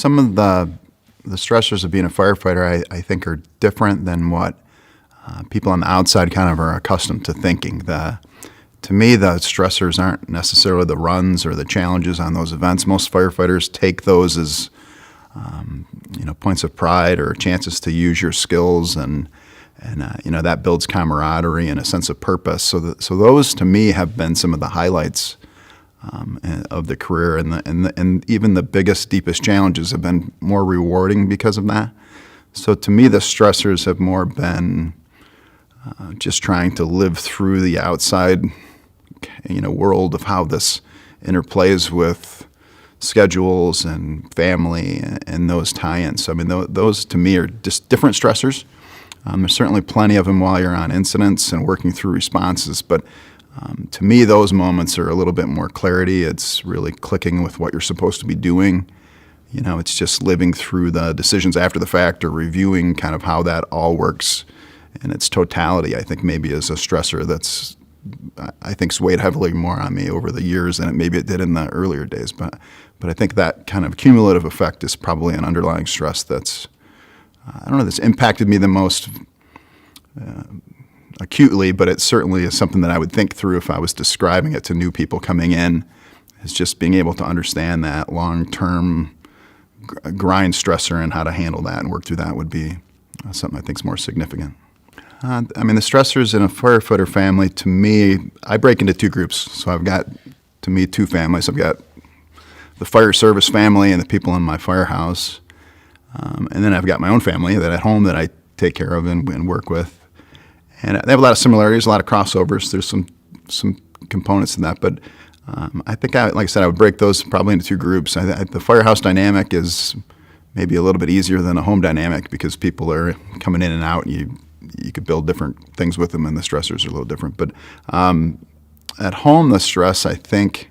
some of the stressors of being a firefighter, I think, are different than what people on the outside kind of are accustomed to thinking. To me, the stressors aren't necessarily the runs or the challenges on those events. Most firefighters take those as points of pride or chances to use your skills, and that builds camaraderie and a sense of purpose. So those to me have been some of the highlights of the career, and even the biggest, deepest challenges have been more rewarding because of that. So to me, the stressors have more been just trying to live through the outside, world of how this interplays with schedules and family and those tie-ins. So, I mean, those to me are just different stressors. There's certainly plenty of them while you're on incidents and working through responses, but to me, those moments are a little bit more clarity. It's really clicking with what you're supposed to be doing. It's just living through the decisions after the fact or reviewing kind of how that all works in its totality. I think maybe is a stressor that's, I think, weighed heavily more on me over the years than maybe it did in the earlier days. But I think that kind of cumulative effect is probably an underlying stress that's, that's impacted me the most acutely, but it certainly is something that I would think through if I was describing it to new people coming in, is just being able to understand that long-term grind stressor and how to handle that and work through that would be something I think is more significant. The stressors in a firefighter family, to me, I break into two groups. So I've got, to me, two families. I've got the fire service family and the people in my firehouse. And then I've got my own family that at home that I take care of and work with. And they have a lot of similarities, a lot of crossovers. There's some components in that. But I think, like I said, I would break those probably into two groups. The firehouse dynamic is maybe a little bit easier than a home dynamic because people are coming in and out, and you could build different things with them, and the stressors are a little different. But at home, the stress, I think,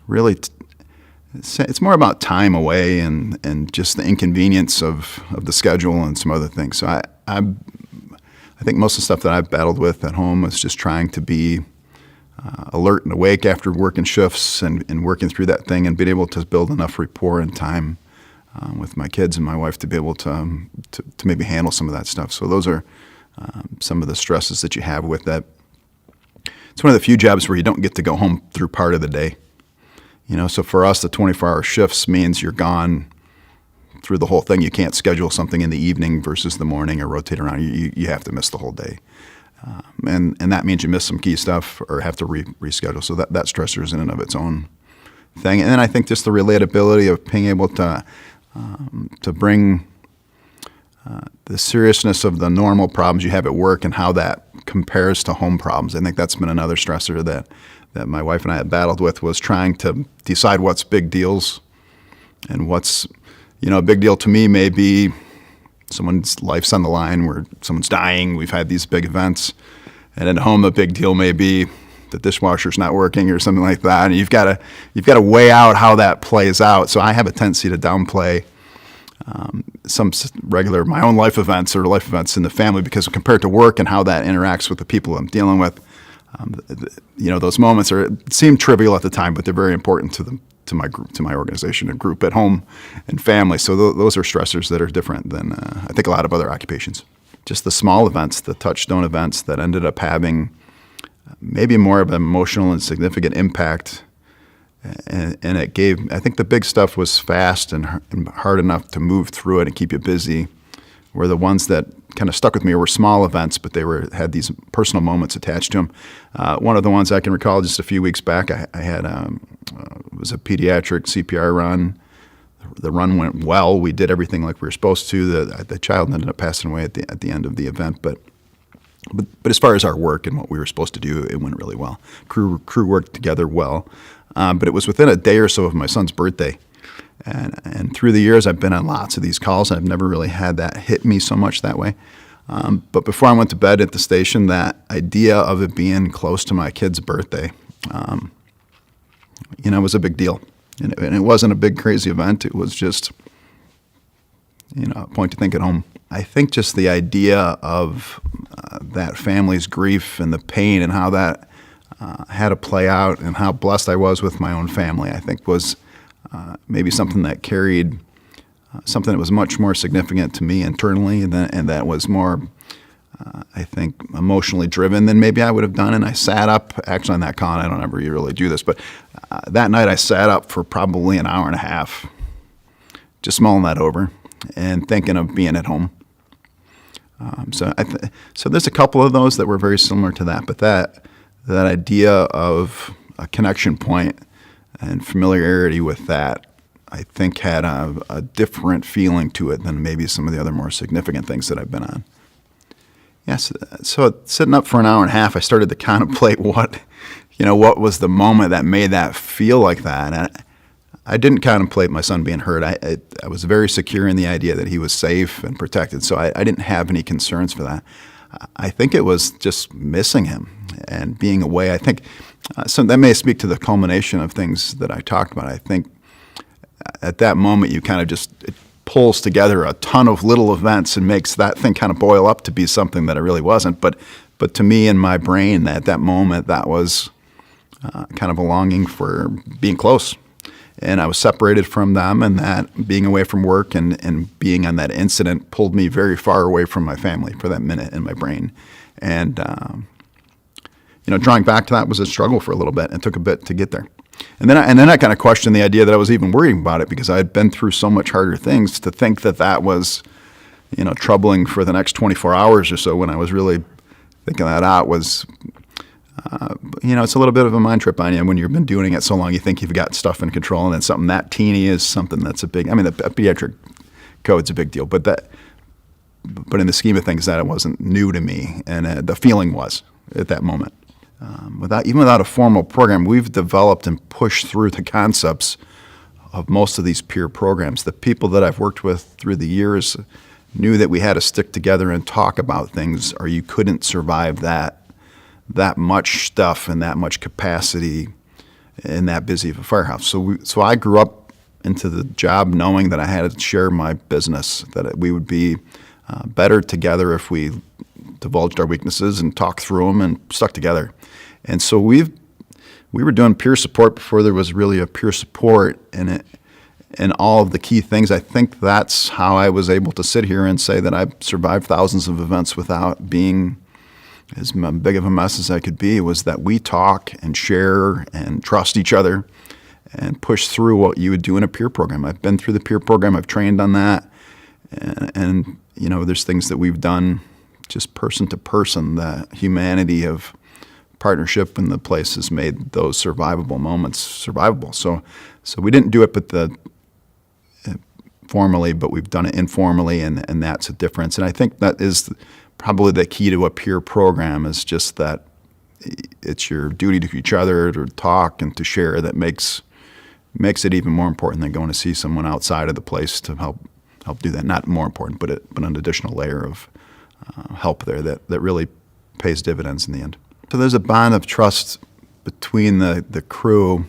really it's more about time away and just the inconvenience of the schedule and some other things. So I think most of the stuff that I've battled with at home is just trying to be alert and awake after working shifts and working through that thing and being able to build enough rapport and time with my kids and my wife to be able to maybe handle some of that stuff. So those are some of the stresses that you have with that. It's one of the few jobs where you don't get to go home through part of the day. So for us, the 24-hour shifts means you're gone through the whole thing. You can't schedule something in the evening versus the morning or rotate around. You have to miss the whole day. And that means you miss some key stuff or have to reschedule. So that stressor is in and of its own thing. And then I think just the relatability of being able to bring the seriousness of the normal problems you have at work and how that compares to home problems. I think that's been another stressor that my wife and I had battled with, was trying to decide what's big deals and what's, a big deal to me may be someone's life's on the line, where someone's dying. We've had these big events. And at home, the big deal may be the dishwasher's not working or something like that. And you've got to weigh out how that plays out. So I have a tendency to downplay some regular, my own life events or life events in the family, because compared to work and how that interacts with the people I'm dealing with, those moments seem trivial at the time, but they're very important to my group, to my organization and group at home and family. So those are stressors that are different than I think a lot of other occupations. Just the small events, the touchstone events that ended up having maybe more of an emotional and significant impact. And it gave, I think the big stuff was fast and hard enough to move through it and keep you busy, where the ones that kind of stuck with me were small events, but they had these personal moments attached to them. One of the ones I can recall just a few weeks back, I had it was a pediatric CPR run. The run went well. We did everything like we were supposed to. The child ended up passing away at the end of the event, but as far as our work and what we were supposed to do, it went really well. Crew worked together well, but it was within a day or so of my son's birthday. And through the years, I've been on lots of these calls. I've never really had that hit me so much that way. But before I went to bed at the station, that idea of it being close to my kid's birthday, was a big deal. And it wasn't a big, crazy event. It was just, a point to think at home. I think just the idea of that family's grief and the pain and how that had to play out, and how blessed I was with my own family, I think was maybe something that carried something that was much more significant to me internally, and that was more, I think, emotionally driven than maybe I would have done. And I sat up, actually on that call, and I don't ever really do this, but that night I sat up for probably an hour and a half, just mulling that over and thinking of being at home. So there's a couple of those that were very similar to that, but that idea of a connection point and familiarity with that, I think, had a different feeling to it than maybe some of the other more significant things that I've been on. Yes, so sitting up for an hour and a half, I started to contemplate what was the moment that made that feel like that. And I didn't contemplate my son being hurt. I was very secure in the idea that he was safe and protected, so I didn't have any concerns for that. I think it was just missing him and being away. I think so that may speak to the culmination of things that I talked about. I think at that moment you kind of it pulls together a ton of little events and makes that thing kind of boil up to be something that it really wasn't. But to me, in my brain, at that moment, that was kind of a longing for being close. And I was separated from them, and that being away from work and being on that incident pulled me very far away from my family for that minute in my brain. And drawing back to that was a struggle for a little bit, and took a bit to get there. And then I kind of questioned the idea that I was even worrying about it, because I had been through so much harder things. To think that was, troubling for the next 24 hours or so, when I was really thinking that out, was, it's a little bit of a mind trip on you when you've been doing it so long. You think you've got stuff in control, and then something that teeny is something that's a big. I mean, the pediatric code's a big deal, but in the scheme of things, that it wasn't new to me, and the feeling was at that moment. Without a formal program, we've developed and pushed through the concepts of most of these peer programs. The people that I've worked with through the years knew that we had to stick together and talk about things, or you couldn't survive that much stuff and that much capacity in that busy of a firehouse. So I grew up into the job knowing that I had to share my business, that we would be better together if we divulged our weaknesses and talked through them and stuck together. And so we were doing peer support before there was really a peer support in it, and all of the key things. I think that's how I was able to sit here and say that I've survived thousands of events without being as big of a mess as I could be, was that we talk and share and trust each other and push through what you would do in a peer program. I've been through the peer program. I've trained on that. And there's things that we've done just person to person. The humanity of partnership in the place has made those survivable moments survivable. So we didn't do it formally, but we've done it informally, and that's a difference. And I think that is probably the key to a peer program, is just that it's your duty to each other to talk and to share that makes it even more important than going to see someone outside of the place to help do that. Not more important, but an additional layer of help there that really pays dividends in the end. So there's a bond of trust between the crew,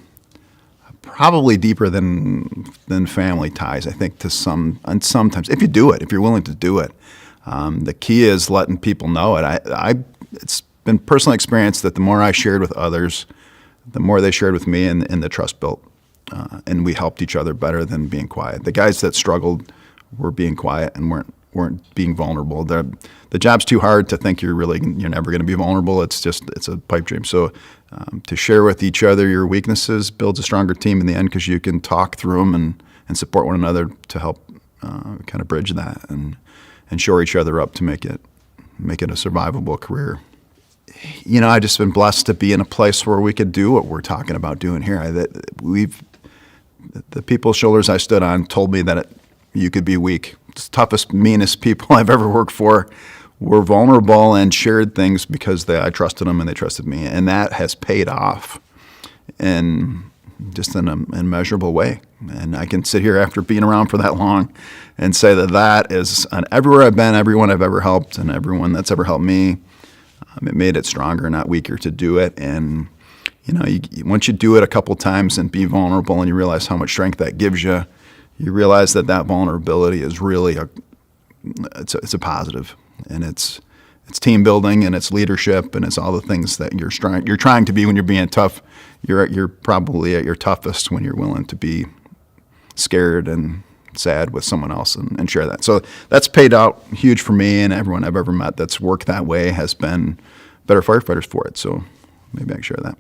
probably deeper than family ties, I think, and sometimes, if you're willing to do it. The key is letting people know it. It's been personal experience that the more I shared with others, the more they shared with me, and the trust built. And we helped each other better than being quiet. The guys that struggled were being quiet and weren't being vulnerable. The job's too hard to think you're never going to be vulnerable. It's a pipe dream. So to share with each other your weaknesses builds a stronger team in the end, because you can talk through them and support one another to help kind of bridge that and shore each other up to make it a survivable career. I've just been blessed to be in a place where we could do what we're talking about doing here. The people's shoulders I stood on told me that you could be weak. The toughest, meanest people I've ever worked for were vulnerable and shared things because I trusted them and they trusted me. And that has paid off in just an immeasurable way. And I can sit here after being around for that long and say that is, everywhere I've been, everyone I've ever helped, and everyone that's ever helped me, it made it stronger, not weaker, to do it. And once you do it a couple times and be vulnerable, and you realize how much strength that gives you, you realize that vulnerability is really it's a positive, and it's team building, and it's leadership, and it's all the things that you're trying to be when you're being tough. You're probably at your toughest when you're willing to be scared and sad with someone else and share that. So that's paid out huge for me, and everyone I've ever met that's worked that way has been better firefighters for it. So maybe I can share that.